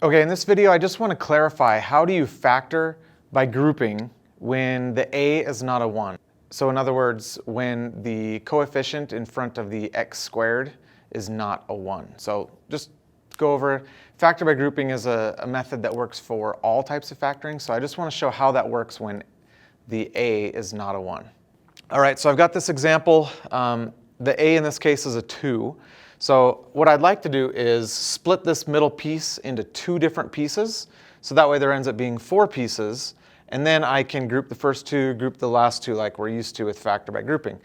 Okay, in this video, I just want to clarify, how do you factor by grouping when the a is not a 1? So in other words, when the coefficient in front of the x squared is not a 1. So just go over, factor by grouping is a method that works for all types of factoring. So I just want to show how that works when the a is not a 1. All right, so I've got this example. The a in this case is a 2. So what I'd like to do is split this middle piece into 2 different pieces. So that way there ends up being 4 pieces. And then I can group the first 2, group the last 2 like we're used to with factor by grouping.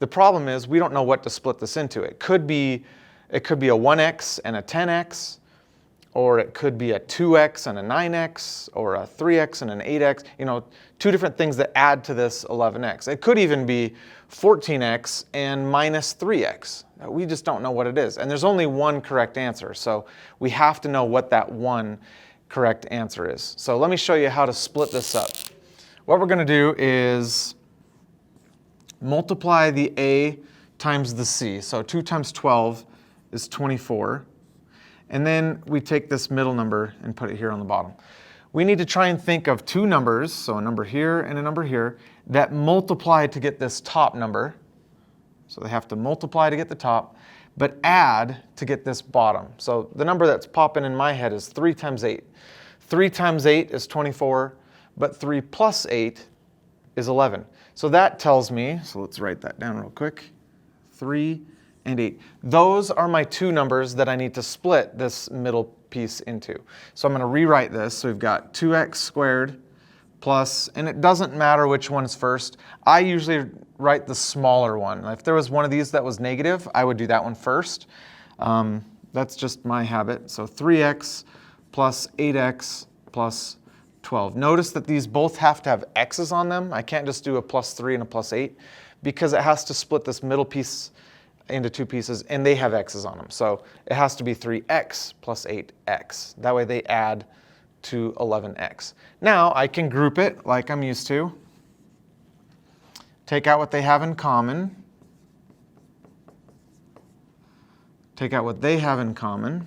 The problem is we don't know what to split this into. It could be a 1x and a 10x, or it could be a 2x and a 9x, or a 3x and an 8x, 2 different things that add to this 11x. It could even be 14x and minus 3x. We just don't know what it is. And there's only one correct answer, so we have to know what that one correct answer is. So let me show you how to split this up. What we're going to do is multiply the a times the c. So 2 times 12 is 24. And then we take this middle number and put it here on the bottom. We need to try and think of 2 numbers, so a number here and a number here, that multiply to get this top number. So they have to multiply to get the top, but add to get this bottom. So the number that's popping in my head is 3 times 8. 3 times 8 is 24, but 3 plus 8 is 11. So that tells me, so let's write that down real quick, 3 and 8. Those are my 2 numbers that I need to split this middle piece into. So I'm going to rewrite this. So we've got 2x squared plus, and it doesn't matter which one's first. I usually write the smaller one. If there was one of these that was negative, I would do that one first. That's just my habit. So 3x plus 8x plus 12. Notice that these both have to have x's on them. I can't just do a plus 3 and a plus 8 because it has to split this middle piece into 2 pieces, and they have x's on them. So it has to be 3x plus 8x. That way they add to 11x. Now I can group it like I'm used to. Take out what they have in common. Take out what they have in common.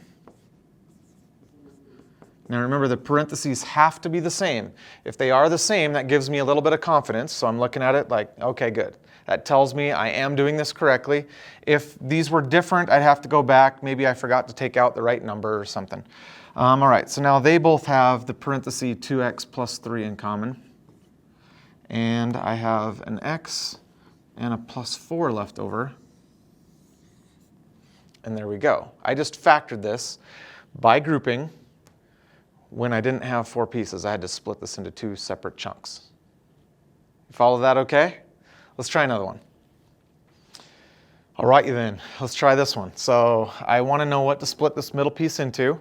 Now remember, the parentheses have to be the same. If they are the same, that gives me a little bit of confidence. So I'm looking at it like, okay, good. That tells me I am doing this correctly. If these were different, I'd have to go back. Maybe I forgot to take out the right number or something. All right, so now they both have the parenthesis 2x plus 3 in common. And I have an x and a plus 4 left over. And there we go. I just factored this by grouping. When I didn't have 4 pieces, I had to split this into 2 separate chunks. You follow that okay? Let's try another one. All right, then, let's try this one. So I want to know what to split this middle piece into.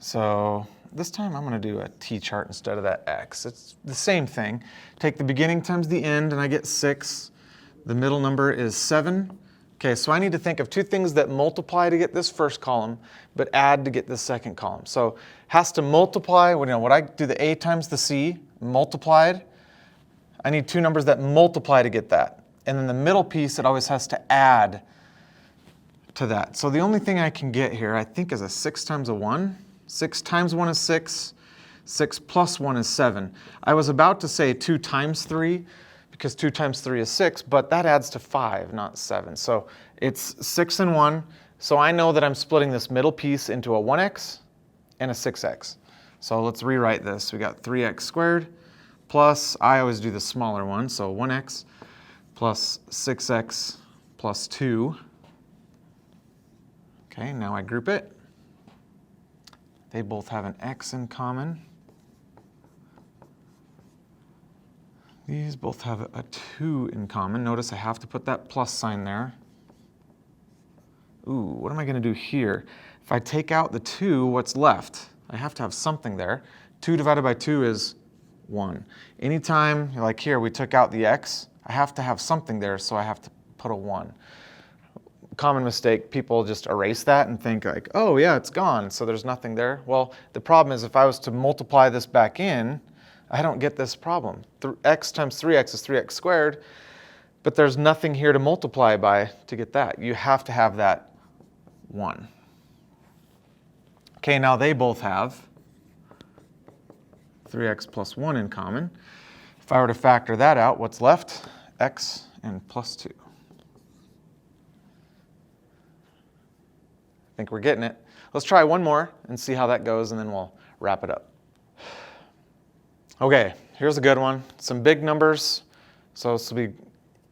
So this time I'm going to do a t-chart instead of that x. It's the same thing. Take the beginning times the end, and I get 6. The middle number is 7. Okay, so I need to think of 2 things that multiply to get this first column, but add to get this second column. So has to multiply, when I do the a times the c, multiplied, I need 2 numbers that multiply to get that. And then the middle piece, it always has to add to that. So the only thing I can get here, I think, is a 6 times a 1. 6 times 1 is 6. 6 plus 1 is 7. I was about to say 2 times 3, because 2 times 3 is 6, but that adds to 5, not 7. So it's 6 and 1. So I know that I'm splitting this middle piece into a 1x and a 6x. So let's rewrite this. We got 3x squared plus, I always do the smaller one, so 1x plus 6x plus 2. Okay, now I group it. They both have an x in common. These both have a 2 in common. Notice I have to put that plus sign there. Ooh, what am I going to do here? If I take out the 2, what's left? I have to have something there. 2 divided by 2 is 1. Anytime, like here, we took out the x, I have to have something there, so I have to put a 1. Common mistake, people just erase that and think like, oh yeah, it's gone, so there's nothing there. Well, the problem is if I was to multiply this back in, I don't get this problem. X times 3x is 3x squared, but there's nothing here to multiply by to get that. You have to have that 1. Okay, now they both have 3x plus 1 in common. If I were to factor that out, what's left? X and plus 2. I think we're getting it. Let's try one more and see how that goes, and then we'll wrap it up. Okay, here's a good one. Some big numbers, so this will be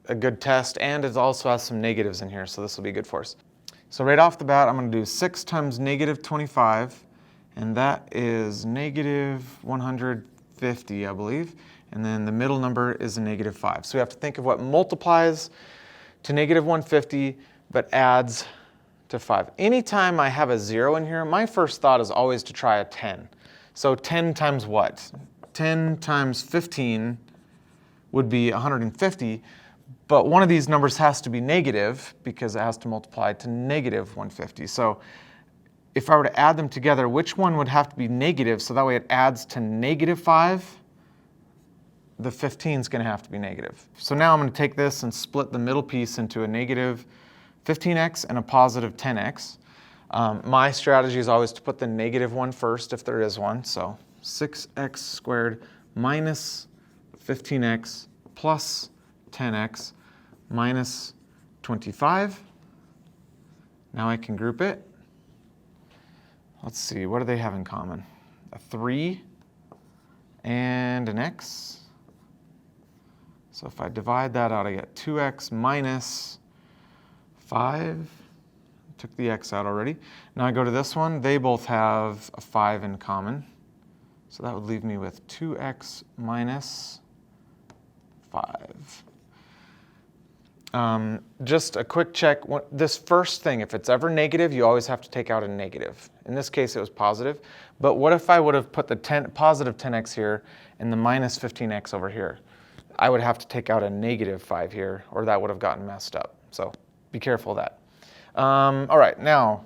a good test, and it also has some negatives in here, so this will be good for us. So right off the bat, I'm going to do 6 times negative 25, and that is negative 150, I believe. And then the middle number is a negative 5. So we have to think of what multiplies to negative 150 but adds to 5. Anytime I have a 0 in here, my first thought is always to try a 10. So 10 times what? 10 times 15 would be 150, but one of these numbers has to be negative because it has to multiply to negative 150. So if I were to add them together, which one would have to be negative so that way it adds to negative 5? The 15 is going to have to be negative. So now I'm going to take this and split the middle piece into a negative 15x and a positive 10x. My strategy is always to put the negative one first if there is one. So 6x squared minus 15x plus 10x minus 25. Now I can group it. Let's see, what do they have in common? A 3 and an x. So if I divide that out, I get 2x minus 5. Took the x out already. Now I go to this one. They both have a 5 in common. So that would leave me with 2x minus 5. Just a quick check. This first thing, if it's ever negative, you always have to take out a negative. In this case, it was positive. But what if I would have put the positive 10x here and the minus 15x over here? I would have to take out a negative 5 here, or that would have gotten messed up. So be careful of that. All right, now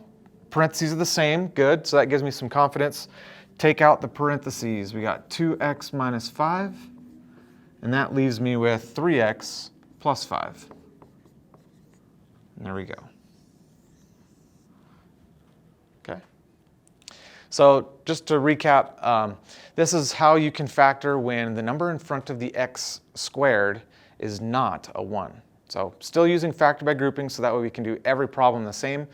parentheses are the same. Good, so that gives me some confidence. Take out the parentheses. We got 2x minus 5, and that leaves me with 3x plus 5. And there we go. Okay. So just to recap, this is how you can factor when the number in front of the x squared is not a 1. So still using factor by grouping, so that way we can do every problem the same.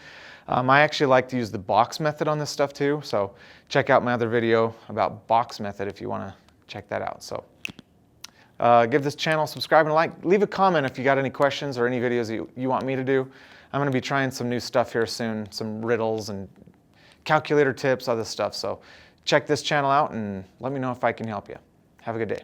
I actually like to use the box method on this stuff too, so check out my other video about box method if you want to check that out. So give this channel, subscribe and like. Leave a comment if you got any questions or any videos you want me to do. I'm going to be trying some new stuff here soon, some riddles and calculator tips, other stuff. So check this channel out and let me know if I can help you. Have a good day.